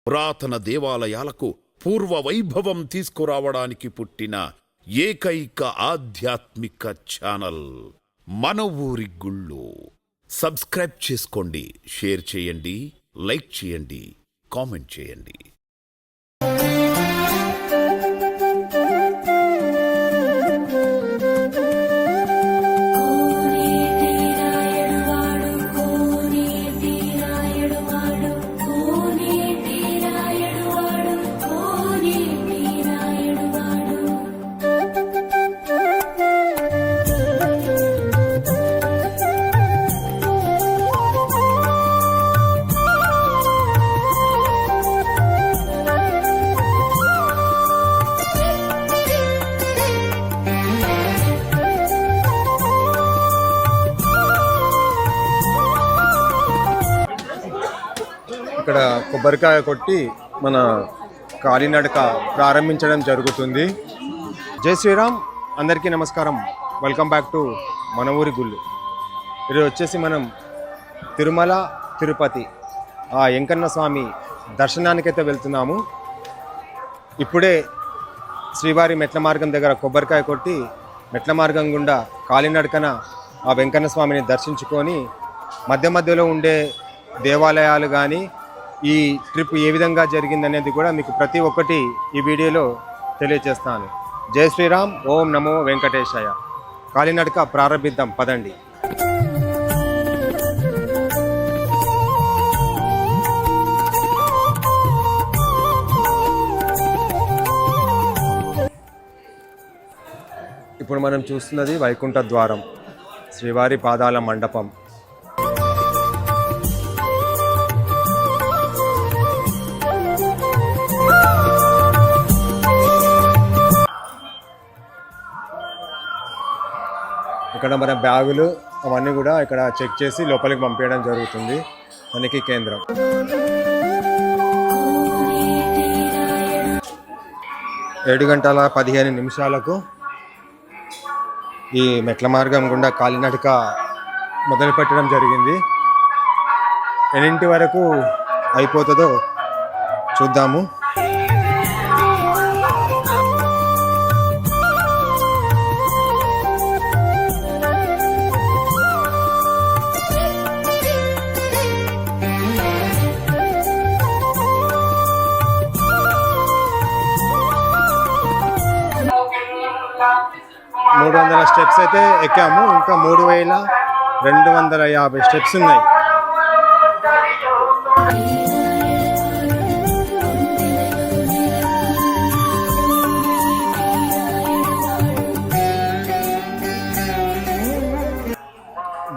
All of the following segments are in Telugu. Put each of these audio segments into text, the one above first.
పురాతన దేవాలయాలకు పూర్వ వైభవం తీసుకురావడానికి పుట్టిన ఏకైక ఆధ్యాత్మిక ఛానల్ మన ఊరి గుళ్ళు. సబ్స్క్రైబ్ చేసుకోండి, షేర్ చేయండి, లైక్ చేయండి, కామెంట్ చేయండి. ఇక్కడ కొబ్బరికాయ కొట్టి మన కాలినడక ప్రారంభించడం జరుగుతుంది. జై శ్రీరామ్, అందరికీ నమస్కారం. వెల్కమ్ బ్యాక్ టు మన ఊరి గుళ్ళు. ఈరోజు వచ్చేసి మనం తిరుమల తిరుపతి ఆ వెంకన్న స్వామి దర్శనానికైతే వెళ్తున్నాము. ఇప్పుడే శ్రీవారి మెట్ల మార్గం దగ్గర కొబ్బరికాయ కొట్టి మెట్ల మార్గం గుండా కాలినడకన ఆ వెంకన్న స్వామిని దర్శించుకొని మధ్య మధ్యలో ఉండే దేవాలయాలు కానీ ఈ ట్రిప్ ఏ విధంగా జరిగిందనేది కూడా మీకు ప్రతి ఒక్కటి ఈ వీడియోలో తెలియజేస్తాను. జై శ్రీరామ్, ఓం నమో వెంకటేశాయ. కాలినడక ప్రారంభిద్దాం, పదండి. ఇప్పుడు మనం చూస్తున్నది వైకుంఠ ద్వారం, శ్రీవారి పాదాల మండపం. ఇక్కడ మన బ్యాగులు అవన్నీ కూడా ఇక్కడ చెక్ చేసి లోపలికి పంపించడం జరుగుతుంది. తనిఖీ కేంద్రం. ఏడు గంటల 15 నిమిషాలకు ఈ మెట్ల మార్గం గుండా కాలినడక మొదలు పెట్టడం జరిగింది. ఎన్నింటి వరకు అయిపోతుందో చూద్దాము. మూడు 300 స్టెప్స్ అయితే ఎక్కాము. ఇంకా 3250 స్టెప్స్ ఉన్నాయి.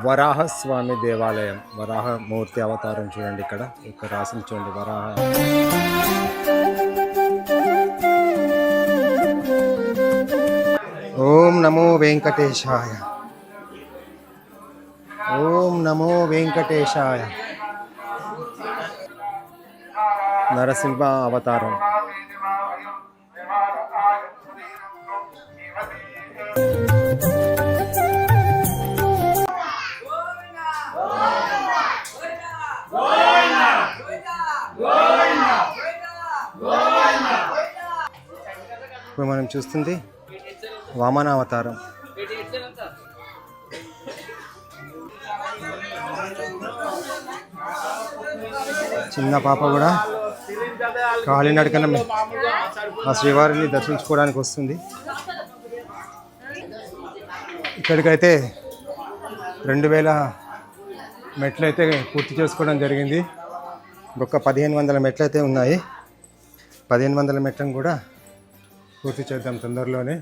వరాహస్వామి దేవాలయం, వరాహమూర్తి అవతారం చూడండి. ఇక్కడ రాసిన చూడండి, వరాహ. ఓం నమో వెంకటేశాయ, ఓం నమో వెంకటేశాయ. నరసింహ అవతారం. ఇప్పుడు మనం చూస్తుంది వామన అవతారం. చిన్న పాప కూడా కాలినడకన ఆ శ్రీవారిని దర్శించుకోవడానికి వస్తుంది. ఇక్కడికైతే 2000 మెట్లు అయితే పూర్తి చేసుకోవడం జరిగింది. ఇంకొక 1500 మెట్లు అయితే ఉన్నాయి. 1500 మెట్లను కూడా పూర్తి చేద్దాం తొందరలోనే.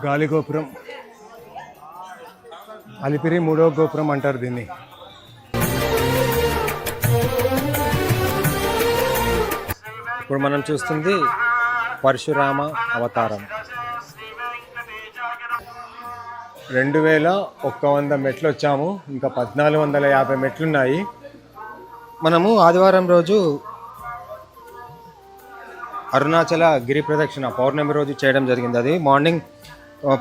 గాలి గోపురం, అలిపిరి 3వ గోపురం అంటారు దీన్ని. ఇప్పుడు మనం చూస్తుంది పరశురామ అవతారం. 2100 మెట్లు వచ్చాము. ఇంకా 1450 మెట్లున్నాయి. మనము ఆదివారం రోజు అరుణాచల గిరి ప్రదక్షిణ పౌర్ణమి రోజు చేయడం జరిగింది. అది మార్నింగ్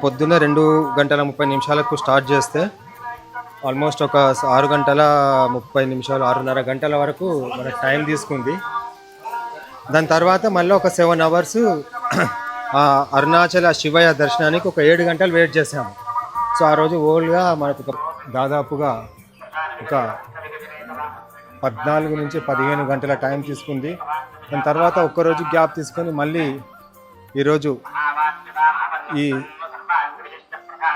పొద్దున్న 2:30 స్టార్ట్ చేస్తే ఆల్మోస్ట్ ఒక 6 గంటల 30 నిమిషాలు 6:30 గంటల వరకు మనకు టైం తీసుకుంది. దాని తర్వాత మళ్ళీ ఒక 7 అవర్స్ అరుణాచల శివయ్య దర్శనానికి ఒక 7 గంటలు వెయిట్ చేసాము. సో ఆ రోజు ఓల్డ్గా మనకు దాదాపుగా ఒక 14 నుంచి 15 గంటల టైం తీసుకుంది. దాని తర్వాత ఒక్కరోజు గ్యాప్ తీసుకొని మళ్ళీ ఈరోజు ఈ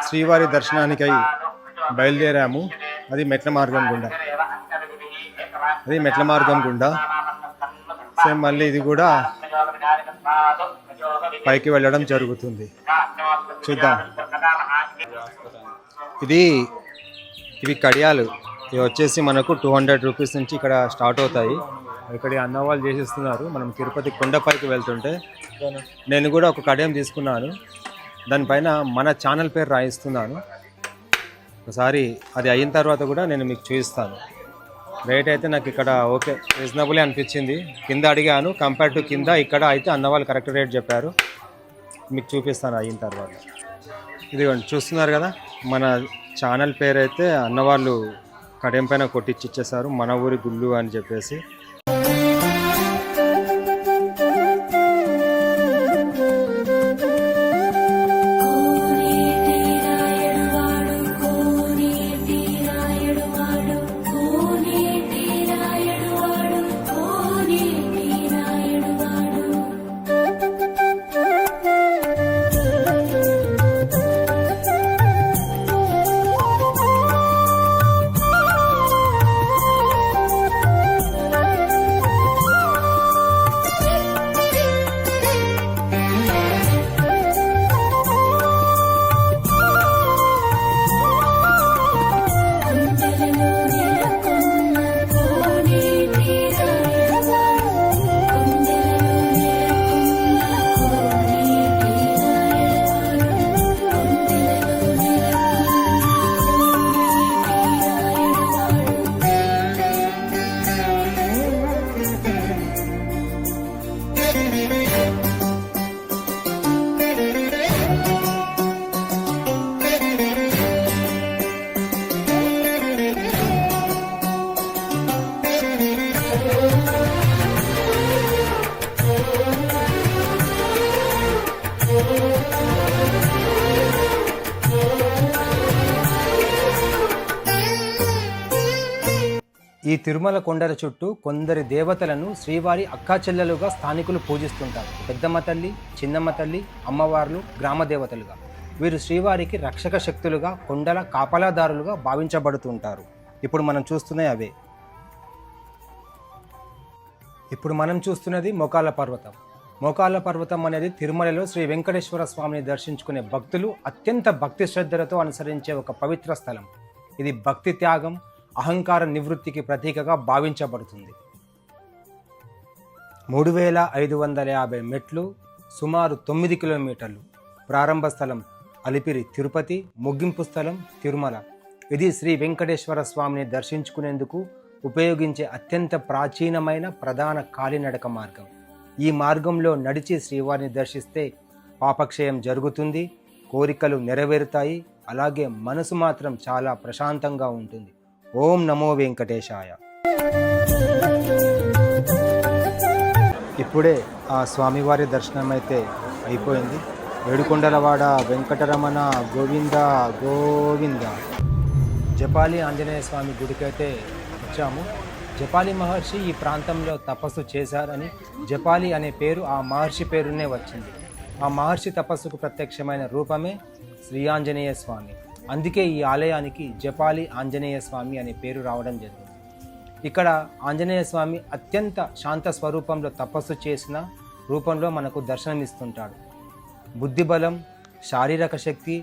శ్రీవారి దర్శనానికై బయలుదేరాము. అది మెట్ల మార్గం గుండా సేమ్ మళ్ళీ ఇది కూడా పైకి వెళ్ళడం జరుగుతుంది. చూద్దాం. ఇవి కడియాలు. ఇవి వచ్చేసి మనకు 200 రూపీస్ నుంచి ఇక్కడ స్టార్ట్ అవుతాయి. ఇక్కడ అన్నవాళ్ళు చేసిస్తున్నారు. మనం తిరుపతి కొండపైకి వెళ్తుంటే నేను కూడా ఒక కడియం తీసుకున్నాను. దానిపైన మన ఛానల్ పేరు రాయిస్తున్నాను. ఒకసారి అది అయిన తర్వాత కూడా నేను మీకు చూపిస్తాను. రేట్ అయితే నాకు ఇక్కడ ఓకే రీజనబుల్ అనిపించింది. కింద అడిగాను, కంపేర్ టు కింద ఇక్కడ అయితే అన్నవాళ్ళు కరెక్ట్ రేట్ చెప్పారు. మీకు చూపిస్తాను అయిన తర్వాత. ఇదిగోండి చూస్తున్నారు కదా, మన ఛానల్ పేరు అయితే అన్నవాళ్ళు కడియం పైన కొట్టించి ఇచ్చేసారు, మన ఊరి గుళ్ళు అని చెప్పేసి. ఈ తిరుమల కొండల చుట్టూ కొందరి దేవతలను శ్రీవారి అక్కాచెల్లెలుగా స్థానికులు పూజిస్తుంటారు. పెద్దమ్మ తల్లి, చిన్నమ్మ తల్లి, అమ్మవార్లు గ్రామ దేవతలుగా. వీరు శ్రీవారికి రక్షక శక్తులుగా, కొండల కాపలాదారులుగా భావించబడుతుంటారు. ఇప్పుడు మనం చూస్తున్నది మోకాళ్ళ పర్వతం. మోకాళ్ళ పర్వతం అనేది తిరుమలలో శ్రీ వెంకటేశ్వర స్వామిని దర్శించుకునే భక్తులు అత్యంత భక్తి శ్రద్ధలతో అనుసరించే ఒక పవిత్ర స్థలం. ఇది భక్తి త్యాగం, అహంకార నివృత్తికి ప్రతీకగా భావించబడుతుంది. 3550 మెట్లు, సుమారు 9 కిలోమీటర్లు. ప్రారంభ స్థలం అలిపిరి తిరుపతి, ముగింపు స్థలం తిరుమల. ఇది శ్రీ వెంకటేశ్వర స్వామిని దర్శించుకునేందుకు ఉపయోగించే అత్యంత ప్రాచీనమైన ప్రధాన కాలినడక మార్గం. ఈ మార్గంలో నడిచి శ్రీవారిని దర్శిస్తే పాపక్షయం జరుగుతుంది, కోరికలు నెరవేరుతాయి, అలాగే మనసు మాత్రం చాలా ప్రశాంతంగా ఉంటుంది. ఓం నమో వెంకటేశాయ. ఇప్పుడే ఆ స్వామివారి దర్శనం అయితే అయిపోయింది. ఏడుకొండలవాడ వెంకటరమణ గోవింద గోవింద. జపాలి ఆంజనేయ స్వామి గుడికైతే వచ్చాము. జపాలి మహర్షి ఈ ప్రాంతంలో తపస్సు చేశారని జపాలి అనే పేరు ఆ మహర్షి పేరునే వచ్చింది. ఆ మహర్షి తపస్సుకు ప్రత్యక్షమైన రూపమే శ్రీ ఆంజనేయ స్వామి. అందుకే ఈ ఆలయానికి జపాలి ఆంజనేయ స్వామి అనే పేరు రావడం జరిగింది. ఇక్కడ ఆంజనేయ స్వామి అత్యంత శాంత స్వరూపంలో తపస్సు చేసిన రూపంలో మనకు దర్శనమిస్తుంటాడు. బుద్ధిబలం, శారీరక శక్తి,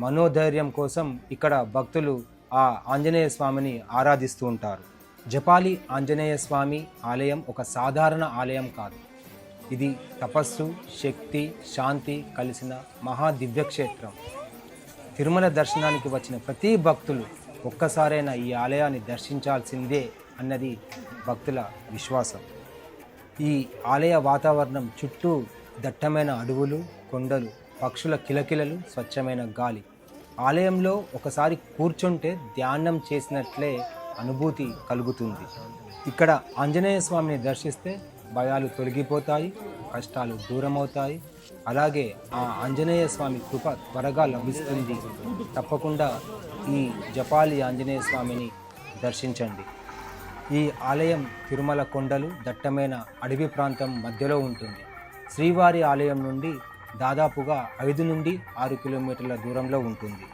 మనోధైర్యం కోసం ఇక్కడ భక్తులు ఆ ఆంజనేయ స్వామిని ఆరాధిస్తూ ఉంటారు. జపాలి ఆంజనేయ స్వామి ఆలయం ఒక సాధారణ ఆలయం కాదు. ఇది తపస్సు, శక్తి, శాంతి కలిసిన మహా దివ్యక్షేత్రం. తిరుమల దర్శనానికి వచ్చిన ప్రతి భక్తులు ఒక్కసారైనా ఈ ఆలయాన్ని దర్శించాల్సిందే అన్నది భక్తుల విశ్వాసం. ఈ ఆలయ వాతావరణం చుట్టూ దట్టమైన అడవులు, కొండలు, పక్షుల కిలకిలలు, స్వచ్ఛమైన గాలి. ఆలయంలో ఒకసారి కూర్చుంటే ధ్యానం చేసినట్లే అనుభూతి కలుగుతుంది. ఇక్కడ ఆంజనేయ స్వామిని దర్శిస్తే భయాలు తొలగిపోతాయి, కష్టాలు దూరమవుతాయి. అలాగే ఆ ఆంజనేయ స్వామి కృప త్వరగా లభిస్తుంది. తప్పకుండా ఈ జపాలి ఆంజనేయ స్వామిని దర్శించండి. ఈ ఆలయం తిరుమల కొండలు దట్టమైన అడవి ప్రాంతం మధ్యలో ఉంటుంది. శ్రీవారి ఆలయం నుండి దాదాపుగా 5 నుండి 6 కిలోమీటర్ల దూరంలో ఉంటుంది.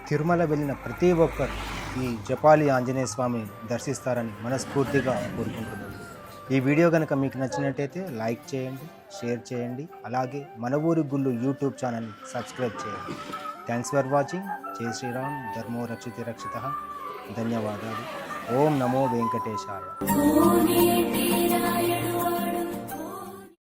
తిరుమల వెళ్ళిన ప్రతి ఒక్కరు ఈ జపాలి ఆంజనేయ స్వామిని దర్శిస్తారని మనస్ఫూర్తిగా కోరుకుంటున్నాను. ఈ వీడియో కనుక మీకు నచ్చినట్టయితే లైక్ చేయండి, షేర్ చేయండి. అలాగే మన ఊరి గుళ్ళు యూట్యూబ్ ఛానల్ని సబ్స్క్రైబ్ చేయండి. Thanks for watching. జై శ్రీరామ్, ధర్మో రక్షితి రక్షితః. ధన్యవాదాలు. ఓం నమో వెంకటేశాయ.